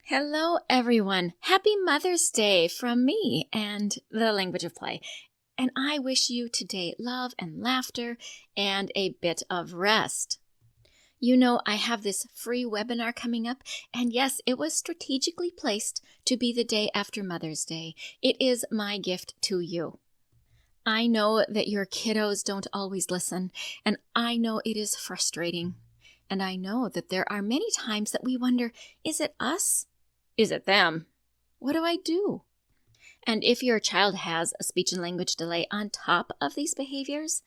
Hello, everyone. Happy Mother's Day from me and the Language of Play. And I wish you today love and laughter and a bit of rest. You know, I have this free webinar coming up, and yes, it was strategically placed to be the day after Mother's Day. It is my gift to you. I know that your kiddos don't always listen, and I know it is frustrating. And I know that there are many times that we wonder, is it us? Is it them? What do I do? And if your child has a speech and language delay on top of these behaviors,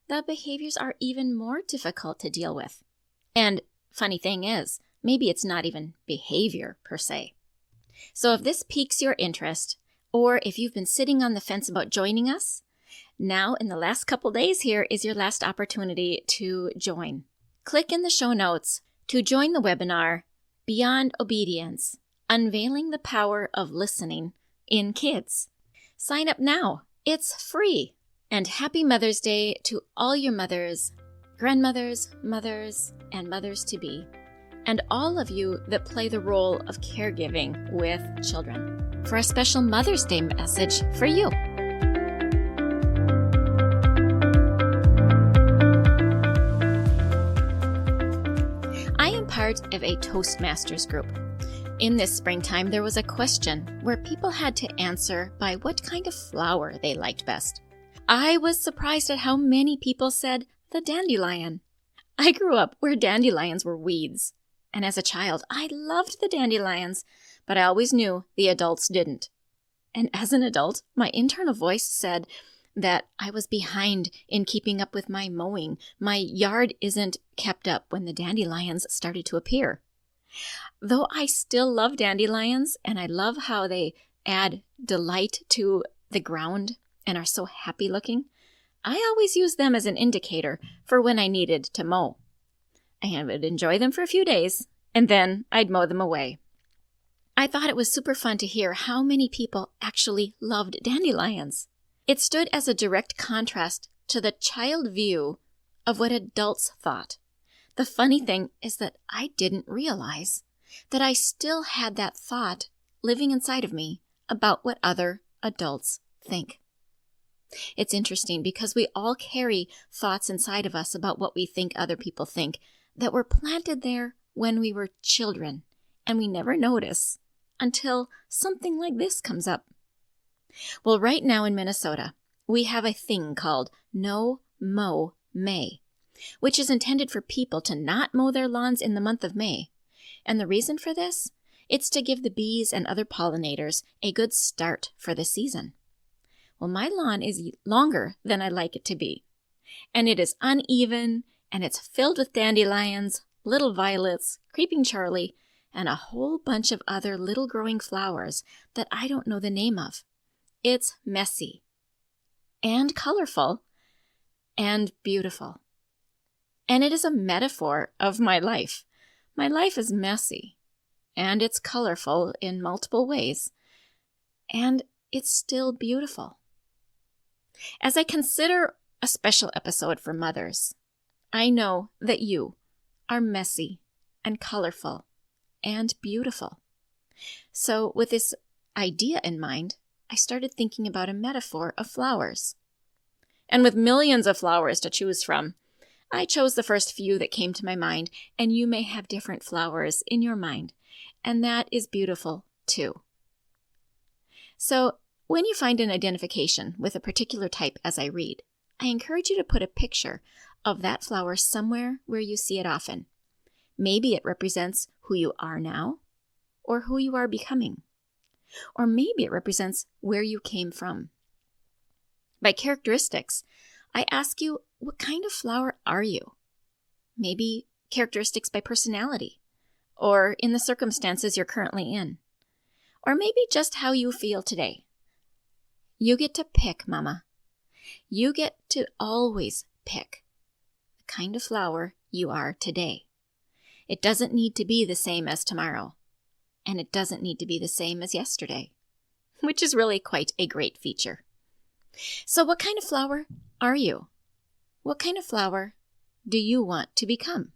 the behaviors are even more difficult to deal with. And funny thing is, maybe it's not even behavior per se. So if this piques your interest, or if you've been sitting on the fence about joining us, now in the last couple days here is your last opportunity to join. Click in the show notes to join the webinar, Beyond Obedience, Unveiling the Power of Listening in Kids. Sign up now. It's free. And happy Mother's Day to all your mothers, grandmothers, mothers, and mothers-to-be, and all of you that play the role of caregiving with children. For a special Mother's Day message for you. I am part of a Toastmasters group. In this springtime, there was a question where people had to answer by what kind of flower they liked best. I was surprised at how many people said the dandelion. I grew up where dandelions were weeds, and as a child, I loved the dandelions, but I always knew the adults didn't. And as an adult, my internal voice said that I was behind in keeping up with my mowing. My yard isn't kept up when the dandelions started to appear. Though I still love dandelions, and I love how they add delight to the ground and are so happy looking, I always used them as an indicator for when I needed to mow. I would enjoy them for a few days, and then I'd mow them away. I thought it was super fun to hear how many people actually loved dandelions. It stood as a direct contrast to the child view of what adults thought. The funny thing is that I didn't realize that I still had that thought living inside of me about what other adults think. It's interesting because we all carry thoughts inside of us about what we think other people think that were planted there when we were children, and we never notice until something like this comes up. Well, right now in Minnesota, we have a thing called No Mow May, which is intended for people to not mow their lawns in the month of May. And the reason for this? It's to give the bees and other pollinators a good start for the season. Well, my lawn is longer than I like it to be. And it is uneven, and it's filled with dandelions, little violets, creeping Charlie, and a whole bunch of other little growing flowers that I don't know the name of. It's messy, and colorful, and beautiful. And it is a metaphor of my life. My life is messy, and it's colorful in multiple ways, and it's still beautiful. As I consider a special episode for mothers, I know that you are messy and colorful and beautiful. So with this idea in mind, I started thinking about a metaphor of flowers. And with millions of flowers to choose from, I chose the first few that came to my mind, and you may have different flowers in your mind, and that is beautiful too. So, when you find an identification with a particular type as I read, I encourage you to put a picture of that flower somewhere where you see it often. Maybe it represents who you are now, or who you are becoming. Or maybe it represents where you came from. By characteristics, I ask you, what kind of flower are you? Maybe characteristics by personality, or in the circumstances you're currently in, or maybe just how you feel today. You get to pick, Mama. You get to always pick the kind of flower you are today. It doesn't need to be the same as tomorrow, and it doesn't need to be the same as yesterday, which is really quite a great feature. So what kind of flower are you? What kind of flower do you want to become?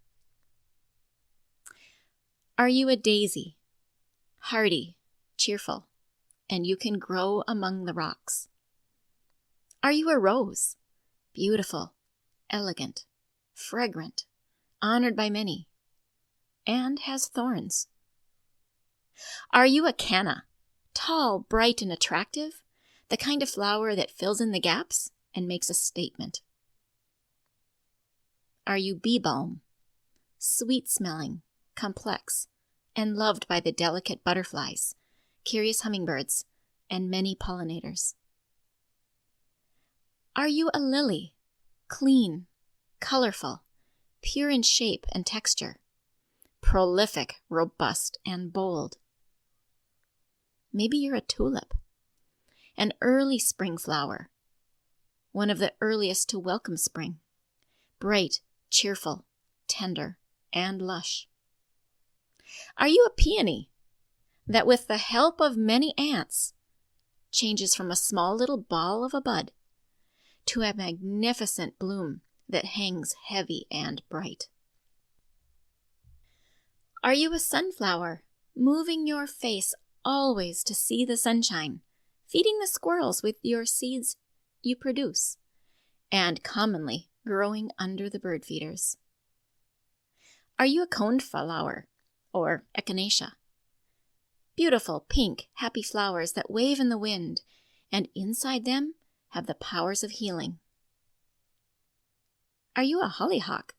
Are you a daisy, hardy, cheerful, and you can grow among the rocks? Are you a rose? Beautiful, elegant, fragrant, honored by many, and has thorns. Are you a canna? Tall, bright, and attractive, the kind of flower that fills in the gaps and makes a statement. Are you bee balm? Sweet-smelling, complex, and loved by the delicate butterflies, curious hummingbirds, and many pollinators. Are you a lily? Clean, colorful, pure in shape and texture, prolific, robust, and bold. Maybe you're a tulip, an early spring flower, one of the earliest to welcome spring, bright, cheerful, tender, and lush. Are you a peony that with the help of many ants changes from a small little ball of a bud to a magnificent bloom that hangs heavy and bright? Are you a sunflower, moving your face always to see the sunshine, feeding the squirrels with your seeds you produce, and commonly growing under the bird feeders? Are you a coned flower, or echinacea? Beautiful, pink, happy flowers that wave in the wind, and inside them have the powers of healing. Are you a hollyhock?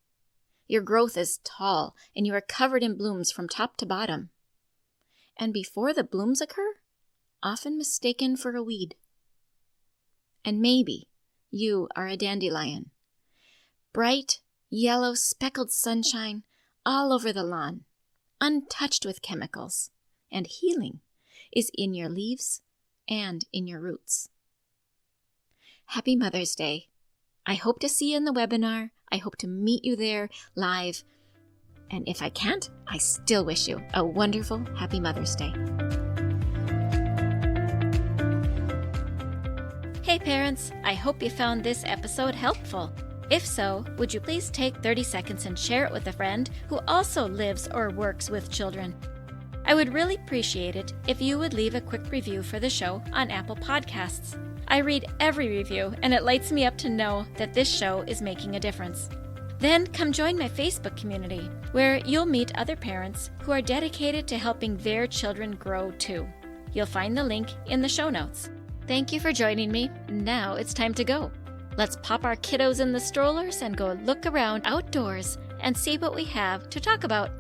Your growth is tall, and you are covered in blooms from top to bottom. And before the blooms occur, often mistaken for a weed. And maybe you are a dandelion. Bright, yellow, speckled sunshine all over the lawn, untouched with chemicals, and healing is in your leaves and in your roots. Happy Mother's Day. I hope to see you in the webinar. I hope to meet you there live. And if I can't, I still wish you a wonderful, happy Mother's Day. Hey parents, I hope you found this episode helpful. If so, would you please take 30 seconds and share it with a friend who also lives or works with children? I would really appreciate it if you would leave a quick review for the show on Apple Podcasts. I read every review, and it lights me up to know that this show is making a difference. Then come join my Facebook community, where you'll meet other parents who are dedicated to helping their children grow too. You'll find the link in the show notes. Thank you for joining me. Now it's time to go. Let's pop our kiddos in the strollers and go look around outdoors and see what we have to talk about.